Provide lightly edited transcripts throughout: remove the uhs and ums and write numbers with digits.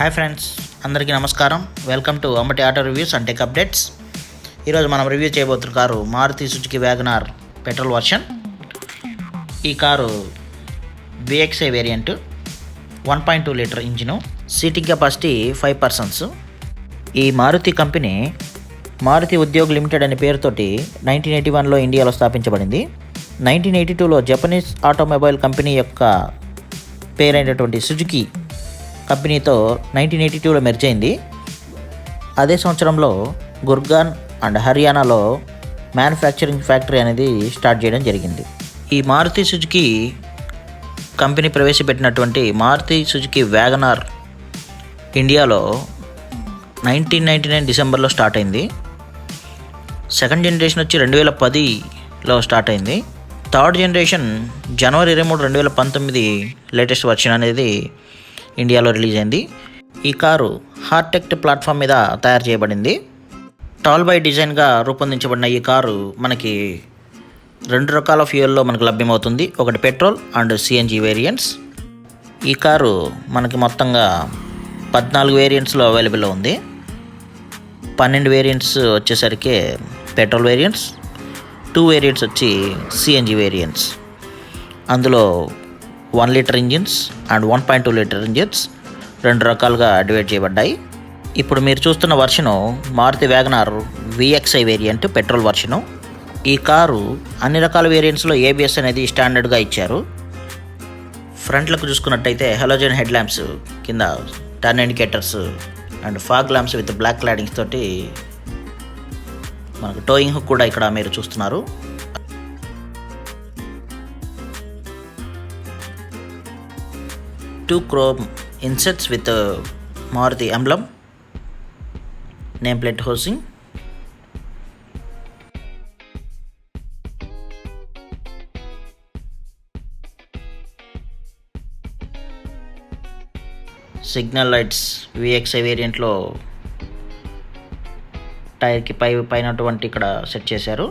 Hi friends, అందరికీ నమస్కారం. Welcome to Ambati auto reviews and tech updates. ఈరోజు మనం రివ్యూ చేయబోతున్న car Maruti Suzuki wagon R petrol version. ఈ car VXI variant, 1.2 litre engine, seating capacity 5 persons. ఈ Maruti company Maruti Udyog limited అనే పేరుతోటి 1981లో ఇండియాలో స్థాపించబడింది. 1982లో జపనీస్ ఆటోమొబైల్ కంపెనీ యొక్క పేరైనటువంటి సుజుకి కంపెనీతో 1982లో మెర్జ్ అయింది. అదే సంవత్సరంలో గుర్గాన్ అండ్ హర్యానాలో మ్యానుఫ్యాక్చరింగ్ ఫ్యాక్టరీ అనేది స్టార్ట్ చేయడం జరిగింది. ఈ మారుతి సుజుకి కంపెనీ ప్రవేశపెట్టినటువంటి మారుతి సుజుకి వ్యాగన్ ఆర్ ఇండియాలో 1999 డిసెంబర్లో స్టార్ట్ అయింది. సెకండ్ జనరేషన్ వచ్చి 2010లో స్టార్ట్ అయింది. థర్డ్ జనరేషన్ జనవరి 23, 2019 లేటెస్ట్ వర్షన్ అనేది ఇండియాలో రిలీజ్ అయింది. ఈ కారు హార్టెక్ట్ ప్లాట్ఫామ్ మీద తయారు చేయబడింది. టాల్ బై డిజైన్గా రూపొందించబడిన ఈ కారు మనకి 2 రకాల ఫ్యూయల్లో మనకు లభ్యమవుతుంది. ఒకటి పెట్రోల్ అండ్ CNG వేరియంట్స్. ఈ కారు మనకి మొత్తంగా 14 వేరియంట్స్లో అవైలబుల్లో ఉంది. 12 వేరియంట్స్ వచ్చేసరికి పెట్రోల్ వేరియంట్స్, 2 వేరియంట్స్ వచ్చి CNG వేరియంట్స్. అందులో 1 litre engines and 1.2 litre engines 2 రకాలుగా డివైడ్ చేయబడ్డాయి. ఇప్పుడు మీరు చూస్తున్న version Maruti wagon R VXI variant petrol version. ఈ కారు అన్ని రకాల వేరియంట్స్లో ABS అనేది స్టాండర్డ్గా ఇచ్చారు. ఫ్రంట్లకు చూసుకున్నట్టయితే హలోజన్ హెడ్ ల్యాంప్స్ కింద turn indicators and fog lamps with black claddings తోటి మనకు టోయింగ్ హుక్ కూడా ఇక్కడ మీరు చూస్తున్నారు. Two chrome insets with Maruti emblem, nameplate housing. Signal lights VXI వేరియంట్లో టైర్కి పైనటువంటి ఇక్కడ సెట్ చేశారు.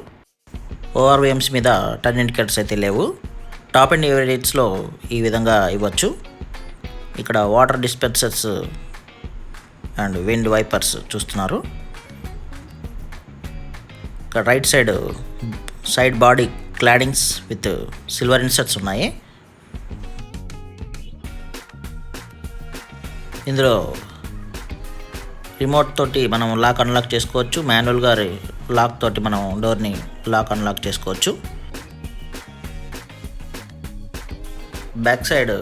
ORVMs మీద టర్న్ ఇండికేటర్స్ అయితే లేవు. టాప్ అండ్ వేరియంట్స్లో ఈ విధంగా ఇవ్వచ్చు. ఇక్కడ water dispensers and wind wipers చూస్తున్నారు. ఇక్కడ right side body claddings with silver inserts ఉన్నాయి. ఇందులో రిమోట్ తోటి మనం లాక్ అన్లాక్ చేసుకోవచ్చు. మాన్యువల్గా లాక్ తోటి మనం డోర్ని లాక్ అన్లాక్ చేసుకోవచ్చు. బ్యాక్ సైడ్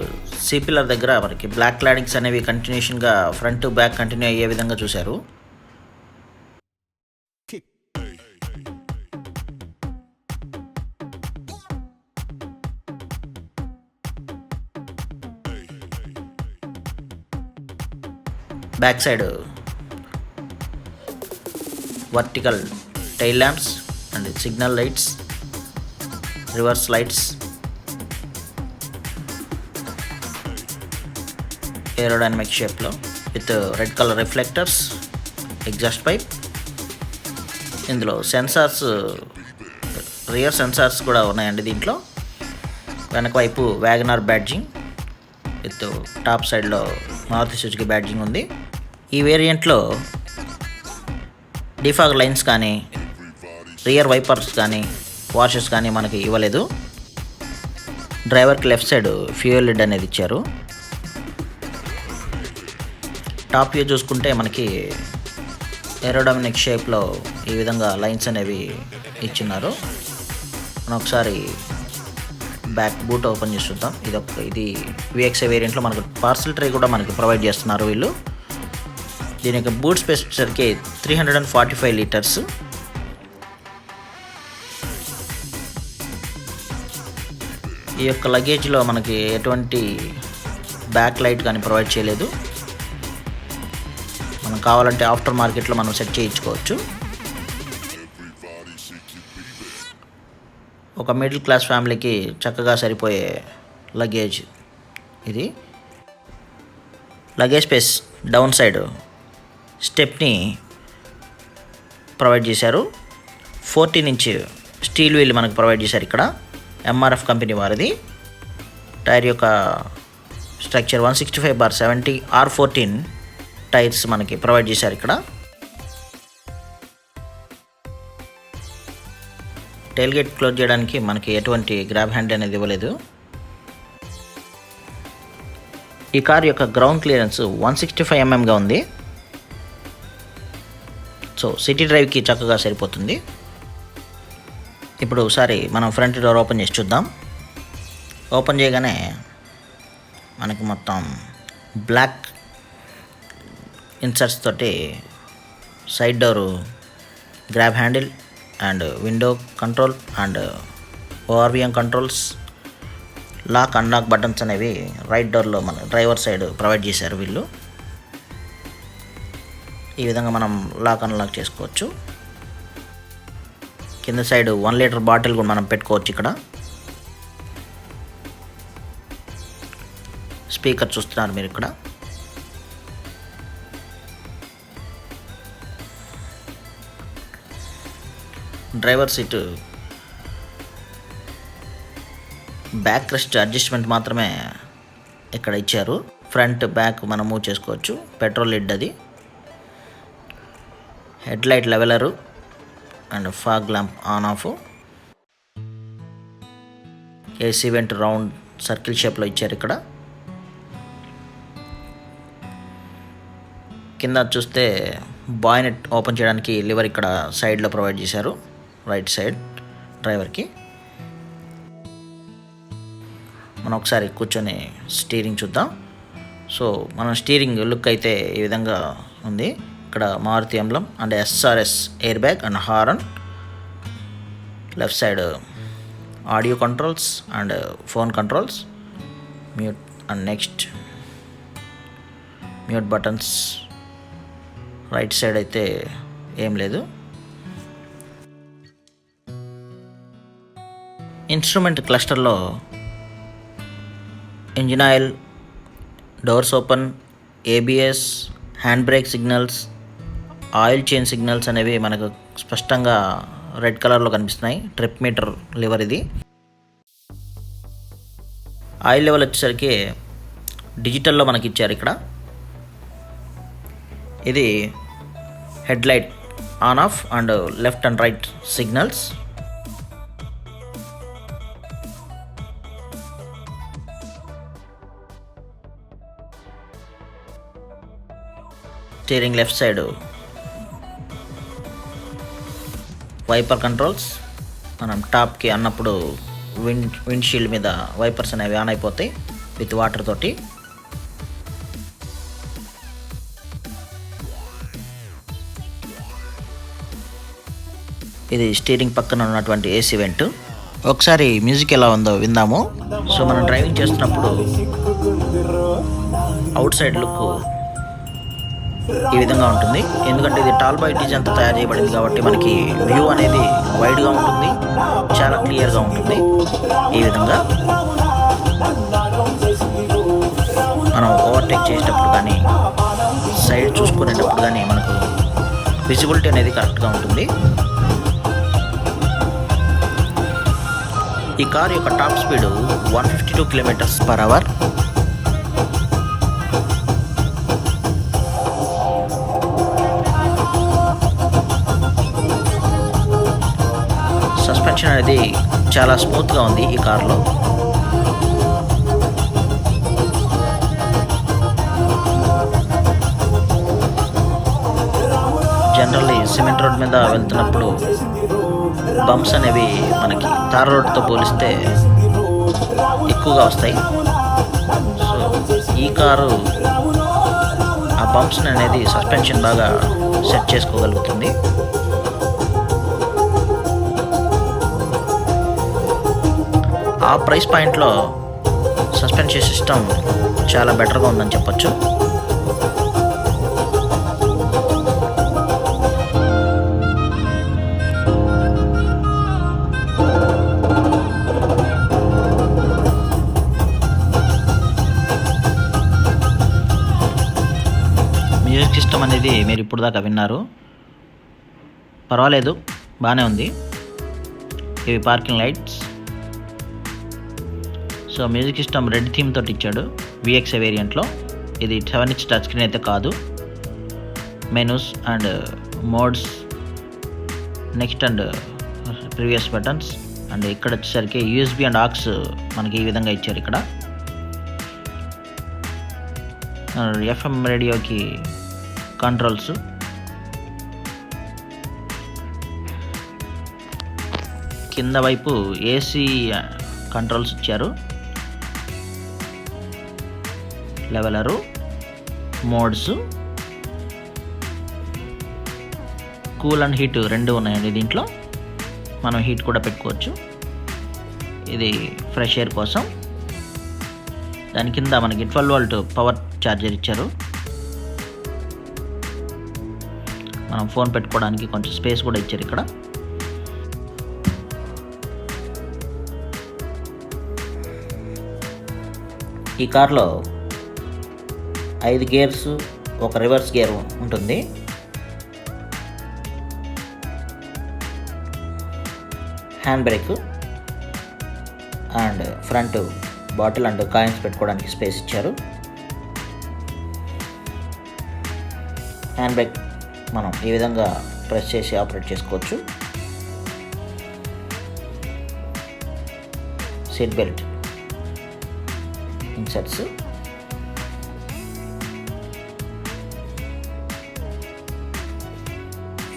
సీ పిల్లర్ దగ్గర మనకి బ్లాక్ క్లాడింగ్స్ అనేవి కంటిన్యూషన్గా ఫ్రంట్ టు బ్యాక్ కంటిన్యూ అయ్యే విధంగా చూశారు. Back side vertical tail lamps and signal lights, reverse lights, aerodynamic షేప్లో with red colour reflectors, exhaust pipe. ఇందులో సెన్సార్స్, రియర్ సెన్సార్స్ కూడా ఉన్నాయండి. దీంట్లో వెనక వైపు wagon R badging with top సైడ్లో మారుతి సుజుకి బ్యాడ్జింగ్ ఉంది. ఈ వేరియంట్లో డిఫాగ్ లైన్స్ కానీ రియర్ వైపర్స్ కానీ వాషెస్ కానీ మనకి ఇవ్వలేదు. డ్రైవర్కి లెఫ్ట్ సైడ్ ఫ్యూయల్ లిడ్ అనేది ఇచ్చారు. టాప్ వ్యూ చూసుకుంటే మనకి ఏరోడైనమిక్ షేప్లో ఈ విధంగా లైన్స్ అనేవి ఇచ్చిన్నారు. మనం ఒకసారి బ్యాక్ బూట్ ఓపెన్ చేసి చూద్దాం. ఇది VXI వేరియంట్లో మనకు పార్సల్ ట్రే కూడా మనకి ప్రొవైడ్ చేస్తున్నారు వీళ్ళు. దీని యొక్క బూట్ స్పేస్ వచ్చేసరికి 345 లీటర్స్. ఈ యొక్క లగేజ్లో మనకి ఎటువంటి బ్యాక్ లైట్ కానీ ప్రొవైడ్ చేయలేదు. మనం కావాలంటే ఆఫ్టర్ మార్కెట్లో మనం సెట్ చేయించుకోవచ్చు. ఒక మిడిల్ క్లాస్ ఫ్యామిలీకి చక్కగా సరిపోయే లగేజ్ ఇది. Luggage space down side stepney provide చేశారు. 14 ఇంచ్ స్టీల్ వీల్ మనకు ప్రొవైడ్ చేశారు. ఇక్కడ MRF కంపెనీ వారిది. టైర్ యొక్క స్ట్రక్చర్ 165/70 R14 టైర్స్ మనకి ప్రొవైడ్ చేశారు ఇక్కడ. టైల్ గేట్ క్లోజ్ చేయడానికి మనకి ఎటువంటి గ్రాబ్ హ్యాండ్ అనేది ఇవ్వలేదు. ఈ కార్ యొక్క గ్రౌండ్ క్లియరెన్స్ 165 mm ఉంది. సో సిటీ డ్రైవ్కి చక్కగా సరిపోతుంది. ఇప్పుడు ఒకసారి మనం ఫ్రంట్ డోర్ ఓపెన్ చేసి చూద్దాం. ఓపెన్ చేయగానే మనకి మొత్తం బ్లాక్ ఇన్సర్ట్స్ తోటి side door grab handle and window control and ORVM controls, lock unlock buttons అనేవి రైట్ డోర్లో మన డ్రైవర్ సైడ్ ప్రొవైడ్ చేశారు వీళ్ళు. ఈ విధంగా మనం లాక్ అన్లాక్ చేసుకోవచ్చు. కింద సైడ్ 1 లీటర్ బాటిల్ కూడా మనం పెట్టుకోవచ్చు. ఇక్కడ స్పీకర్ చూస్తున్నారు మీరు. ఇక్కడ driver seat back rest adjustment మాత్రమే ఇక్కడ ఇచ్చారు. ఫ్రంట్ బ్యాక్ మనం మూవ్ చేసుకోవచ్చు. పెట్రోల్ లిడ్ అది. Head light leveller and fog lamp on off. AC vent round circle షేప్లో ఇచ్చారు ఇక్కడ. కింద చూస్తే బాయ్నెట్ ఓపెన్ చేయడానికి లివర్ ఇక్కడ సైడ్లో ప్రొవైడ్ చేశారు, రైట్ సైడ్ డ్రైవర్కి. మనం ఒకసారి కూర్చొని స్టీరింగ్ చూద్దాం. సో మన స్టీరింగ్ లుక్ అయితే ఈ విధంగా ఉంది. ఇక్కడ Maruti emblem and SRS air bag and horn. Left side audio controls and phone controls, mute and next mute buttons. Right side అయితే ఏం లేదు. ఇన్స్ట్రుమెంట్ క్లస్టర్లో engine oil, doors open, ABS, hand brake signals, oil change signals అనేవి మనకు స్పష్టంగా red కలర్లో కనిపిస్తున్నాయి. Trip meter lever ఇది. ఆయిల్ లెవెల్ వచ్చేసరికి డిజిటల్లో మనకి ఇచ్చారు ఇక్కడ. ఇది head light on off and left and right signals. Steering left side wiper controls. మనం టాప్కి అన్నప్పుడు విండ్షీల్డ్ మీద వైపర్స్ అనేవి ఆన్ అయిపోతాయి విత్ వాటర్ తోటి. ఇది స్టీరింగ్ పక్కన ఉన్నటువంటి ఏసీ వెంట్. ఒకసారి మ్యూజిక్ ఎలా ఉందో విందాము. సో మనం డ్రైవింగ్ చేస్తున్నప్పుడు అవుట్ సైడ్ లుక్ ఈ విధంగా ఉంటుంది. ఎందుకంటే ఇది టాల్ బాయ్ డిజైన్తో తయారు చేయబడింది కాబట్టి మనకి వ్యూ అనేది వైడ్గా ఉంటుంది, చాలా క్లియర్గా ఉంటుంది. ఈ విధంగా మనం ఓవర్టేక్ చేసేటప్పుడు కానీ సైడ్ చూసుకునేటప్పుడు కానీ మనకు విజిబిలిటీ అనేది కరెక్ట్గా ఉంటుంది. ఈ కార్ యొక్క టాప్ స్పీడ్ 152 km/h. సస్పెన్షన్ అనేది చాలా స్మూత్గా ఉంది ఈ కార్లో. జనరల్లీ సిమెంట్ రోడ్ మీద వెళ్తున్నప్పుడు బంప్స్ అనేవి మనకి తార్ రోడ్తో పోలిస్తే ఎక్కువగా వస్తాయి. సో ఈ కారు ఆ బంప్స్ అనేది సస్పెన్షన్ బాగా సెట్ చేసుకోగలుగుతుంది. ఆ ప్రైస్ పాయింట్లో సస్పెన్షన్ సిస్టమ్ చాలా బెటర్గా ఉందని చెప్పొచ్చు. మ్యూజిక్ సిస్టమ్ అనేది మీరు ఇప్పుడు దాకా విన్నారు, పర్వాలేదు, బాగానే ఉంది. ఇవి parking lights. So music system red theme తోటి ఇచ్చాడు విఎక్స్ఏ వేరియంట్లో. ఇది 7 inch టచ్ స్క్రీన్ అయితే కాదు, menus and modes, next and previous buttons. And ఇక్కడ వచ్చేసరికి యూఎస్బి అండ్ ఆక్స్ మనకి ఈ విధంగా ఇచ్చారు. ఇక్కడ ఎఫ్ఎం రేడియోకి కంట్రోల్స్, కింద వైపు ఏసీ కంట్రోల్స్ ఇచ్చారు, లెవెలరు, మోడ్స్, కూల్ అండ్ హీట్ రెండు ఉన్నాయండి. దీంట్లో మనం హీట్ కూడా పెట్టుకోవచ్చు. ఇది ఫ్రెష్ ఎయిర్ కోసం. దాని కింద మనకి 12 వోల్ట్ పవర్ ఛార్జర్ ఇచ్చారు. మనం ఫోన్ పెట్టుకోవడానికి కొంచెం స్పేస్ కూడా ఇచ్చారు ఇక్కడ. ఈ కార్లో 5 గేర్స్, ఒక రివర్స్ గేర్ ఉంటుంది. Hand brake and front bottle and coins పెట్టుకోవడానికి స్పేస్ ఇచ్చారు. హ్యాండ్ బ్రేక్ మనం ఈ విధంగా ప్రెస్ చేసి ఆపరేట్ చేసుకోవచ్చు. Seat belt inserts,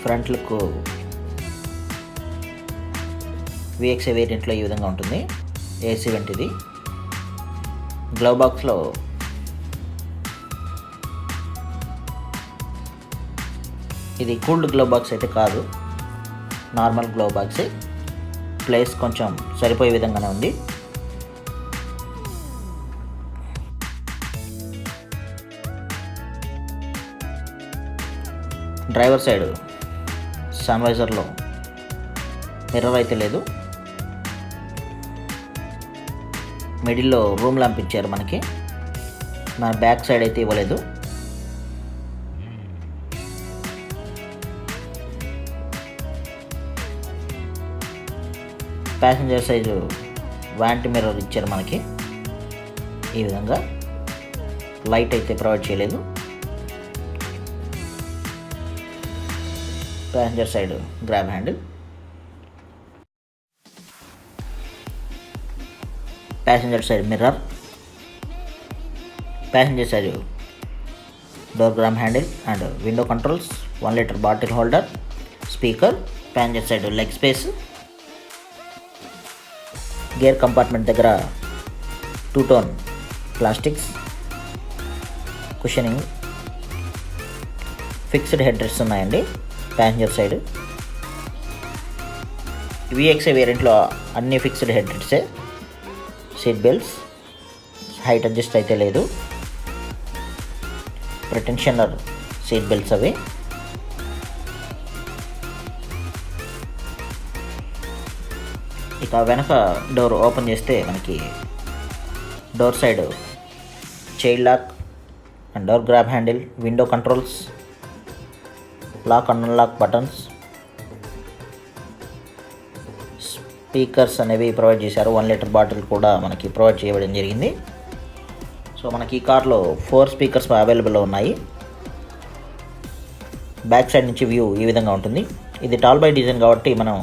front look VXI వేరియంట్లో ఈ విధంగా ఉంటుంది. ఏసీ వెంట్ ఇది. గ్లవ్ బాక్స్లో ఇది కూల్డ్ గ్లవ్ బాక్స్ అయితే కాదు, నార్మల్ గ్లవ్ బాక్సే. ప్లేస్ కొంచెం సరిపోయే విధంగానే ఉంది. డ్రైవర్ సైడ్ సన్వైజర్లో మిర్రర్ అయితే లేదు. మిడిల్లో రూమ్ ల్యాంప్ ఇచ్చారు మనకి. మన బ్యాక్ సైడ్ అయితే ఇవ్వలేదు. ప్యాసింజర్ సైజు వ్యాంట్ మిర్రర్ ఇచ్చారు మనకి ఈ విధంగా. లైట్ అయితే ప్రొవైడ్ చేయలేదు. Passenger side grab handle, passenger side mirror, passenger side door grab handle and window controls, 1 litre bottle holder, speaker, passenger side leg space. Gear compartment దగ్గర 2 tone plastics, cushioning, fixed head rests ఉన్నాయండి passenger side. VXI వేరియంట్లో అన్ని fixed head రెస్ట్సే. Seat belts, height adjust అయితే లేదు. Pretensioner seat belts అవి. ఇక వెనక డోర్ ఓపెన్ చేస్తే మనకి door side child lock and door grab handle, window controls, lock and unlock buttons, speakers అనేవి ప్రొవైడ్ చేశారు. 1 లీటర్ బాటిల్ కూడా మనకి ప్రొవైడ్ చేయడం జరిగింది. సో మనకి ఈ కార్లో 4 స్పీకర్స్ అవైలబుల్లో ఉన్నాయి. బ్యాక్ సైడ్ నుంచి వ్యూ ఈ విధంగా ఉంటుంది. ఇది టాల్ బై డిజైన్ కాబట్టి మనం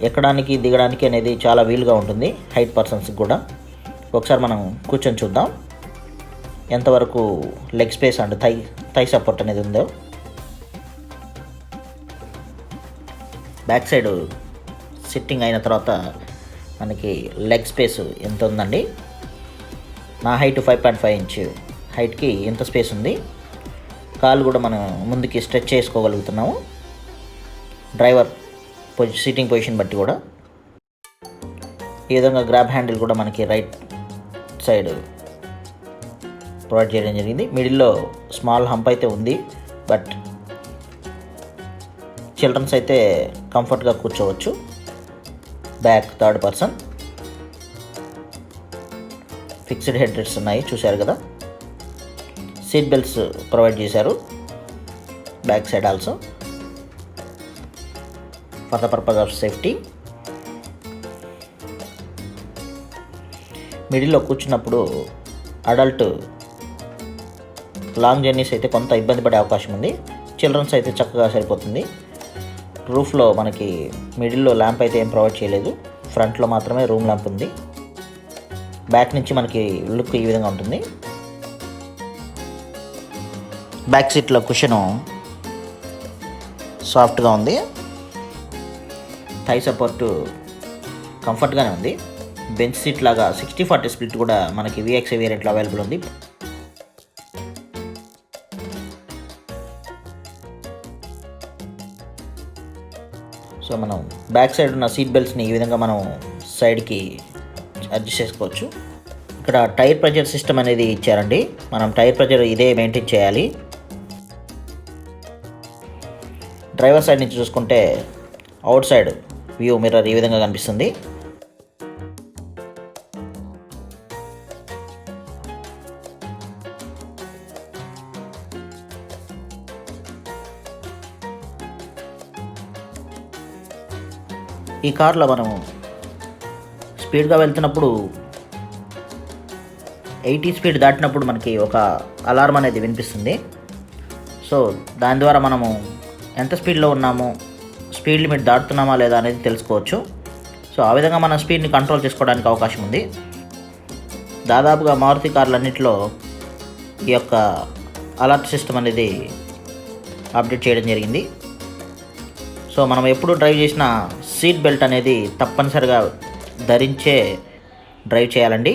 ఎక్కడానికి దిగడానికి అనేది చాలా వీలుగా ఉంటుంది హైట్ పర్సన్స్కి కూడా. ఒకసారి మనం కూర్చొని చూద్దాం ఎంతవరకు leg space and thigh support అనేది ఉందో. బ్యాక్ సైడ్ సిట్టింగ్ అయిన తర్వాత మనకి లెగ్ స్పేస్ ఎంత ఉందండి. నా హైట్ 5.5 ఇంచ్ హైట్కి ఎంత స్పేస్ ఉంది. కాలు కూడా మనం ముందుకి స్ట్రెచ్ చేసుకోగలుగుతున్నాము. డ్రైవర్ సిట్టింగ్ పొజిషన్ బట్టి కూడా ఈ విధంగా గ్రాబ్ హ్యాండిల్ కూడా మనకి రైట్ సైడ్ ప్రొవైడ్ చేయడం జరిగింది. మిడిల్లో స్మాల్ హంప్ అయితే ఉంది, బట్ చిల్డ్రన్స్ అయితే కంఫర్ట్గా కూర్చోవచ్చు. Back third person. Fixed head rests ఉన్నాయి చూశారు కదా. సీట్ బెల్ట్స్ ప్రొవైడ్ చేశారు back side also for the purpose of safety. మిడిల్లో కూర్చున్నప్పుడు అడల్ట్ లాంగ్ జర్నీస్ అయితే కొంత ఇబ్బంది పడే అవకాశం ఉంది. చిల్డ్రన్స్ అయితే చక్కగా సరిపోతుంది. రూఫ్లో మనకి మిడిల్లో ల్యాంప్ అయితే ఏం ప్రొవైడ్ చేయలేదు, ఫ్రంట్లో మాత్రమే రూమ్ ల్యాంప్ ఉంది. బ్యాక్ నుంచి మనకి లుక్ ఈ విధంగా ఉంటుంది. బ్యాక్ సీట్లో కుషను సాఫ్ట్గా ఉంది. థై సపోర్టు కంఫర్ట్గానే ఉంది. బెంచ్ సీట్ లాగా 60-40 స్ప్లిట్ కూడా మనకి VXI వేరియంట్లో అవైలబుల్ ఉంది. సో మనం బ్యాక్ సైడ్ ఉన్న సీట్ బెల్ట్స్ని ఈ విధంగా మనం సైడ్కి అడ్జస్ట్ చేసుకోవచ్చు. ఇక్కడ టైర్ ప్రెజర్ సిస్టమ్ అనేది ఇచ్చారండి. మనం టైర్ ప్రెజర్ ఇదే మెయింటైన్ చేయాలి. డ్రైవర్ సైడ్ నుంచి చూసుకుంటే అవుట్ సైడ్ వ్యూ మిర్రర్ ఈ విధంగా కనిపిస్తుంది. ఈ కార్లో మనం స్పీడ్గా వెళ్తున్నప్పుడు 80 స్పీడ్ దాటినప్పుడు మనకి ఒక అలారం అనేది వినిపిస్తుంది. సో దాని ద్వారా మనము ఎంత స్పీడ్లో ఉన్నాము, స్పీడ్ లిమిట్ దాటుతున్నామా లేదా అనేది తెలుసుకోవచ్చు. సో ఆ విధంగా మన స్పీడ్ని కంట్రోల్ చేసుకోవడానికి అవకాశం ఉంది. దాదాపుగా మారుతి కార్లన్నింటిలో ఈ యొక్క అలర్ట్ సిస్టమ్ అనేది అప్డేట్ చేయడం జరిగింది. సో మనం ఎప్పుడు డ్రైవ్ చేసిన సీట్ బెల్ట్ అనేది తప్పనిసరిగా ధరించే డ్రైవ్ చేయాలండి.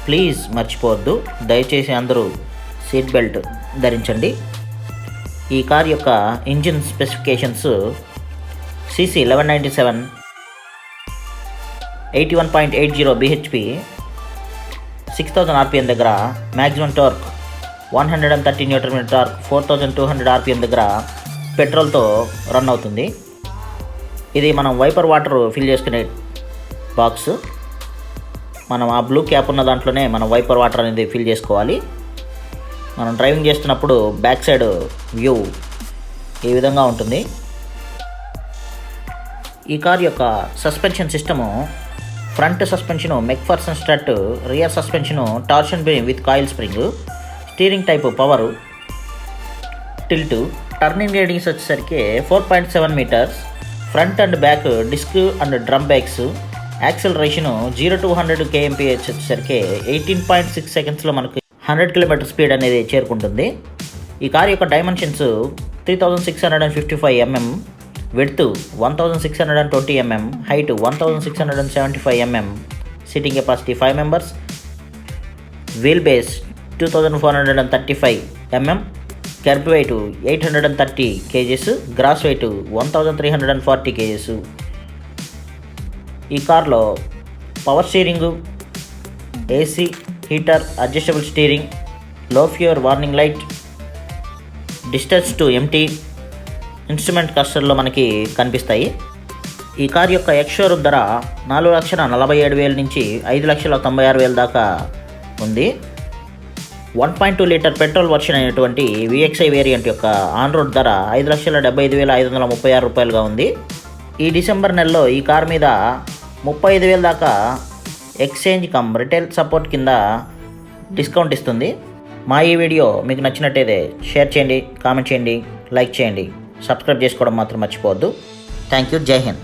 ప్లీజ్ మర్చిపోవద్దు, దయచేసి అందరూ సీట్ బెల్ట్ ధరించండి. ఈ కార్ యొక్క engine specifications CC 1197, 81.80 bhp, 6000 rpm దగ్గర maximum torque 130 Nm torque, 4200 rpm దగ్గర పెట్రోల్తో రన్ అవుతుంది. ఇది మనం వైపర్ వాటర్ ఫిల్ చేసుకునే బాక్స్. మనం ఆ బ్లూ క్యాప్ ఉన్న దాంట్లోనే మనం వైపర్ వాటర్ అనేది ఫిల్ చేసుకోవాలి. మనం డ్రైవింగ్ చేస్తున్నప్పుడు బ్యాక్ సైడ్ వ్యూ ఈ విధంగా ఉంటుంది. ఈ కార్ యొక్క suspension system front suspension MacPherson strut, rear suspension torsion beam with coil spring, steering type power, tilt, turning radius వచ్చేసరికి 4.7 metres, front and back disc and drum brakes, acceleration 0 to 100 kmph వచ్చేసరికి 18.6 సెకండ్స్లో మనకు 100 km speed అనేది చేరుకుంటుంది. ఈ car యొక్క dimensions 3655 mm, width 1620 mm, height 1675 mm, sitting capacity 5 members, wheel base 2435 mm, kerb weight 830 kgs, gross weight 1340 kgs. ఈ కార్లో power steering, AC, heater, adjustable steering, low fuel warning light, distance to empty, instrument క్లస్టర్లో మనకి కనిపిస్తాయి. ఈ car యొక్క ex showroom ధర 4,47,000 నుంచి 5,96,000 దాకా ఉంది. 1.2 లీటర్ పెట్రోల్ వర్షన్ అయినటువంటి VXI వేరియంట్ యొక్క ఆన్ రోడ్ ధర 5,75,536 రూపాయలుగా ఉంది. ఈ డిసెంబర్ నెలలో ఈ కార్ మీద 35,000 దాకా ఎక్స్చేంజ్ కమ్ రిటైల్ సపోర్ట్ కింద డిస్కౌంట్ ఇస్తుంది. మా ఈ వీడియో మీకు నచ్చినట్టయితే షేర్ చేయండి, కామెంట్ చేయండి, లైక్ చేయండి, సబ్స్క్రైబ్ చేసుకోవడం మాత్రం మర్చిపోవద్దు. Thank you. జై హింద్.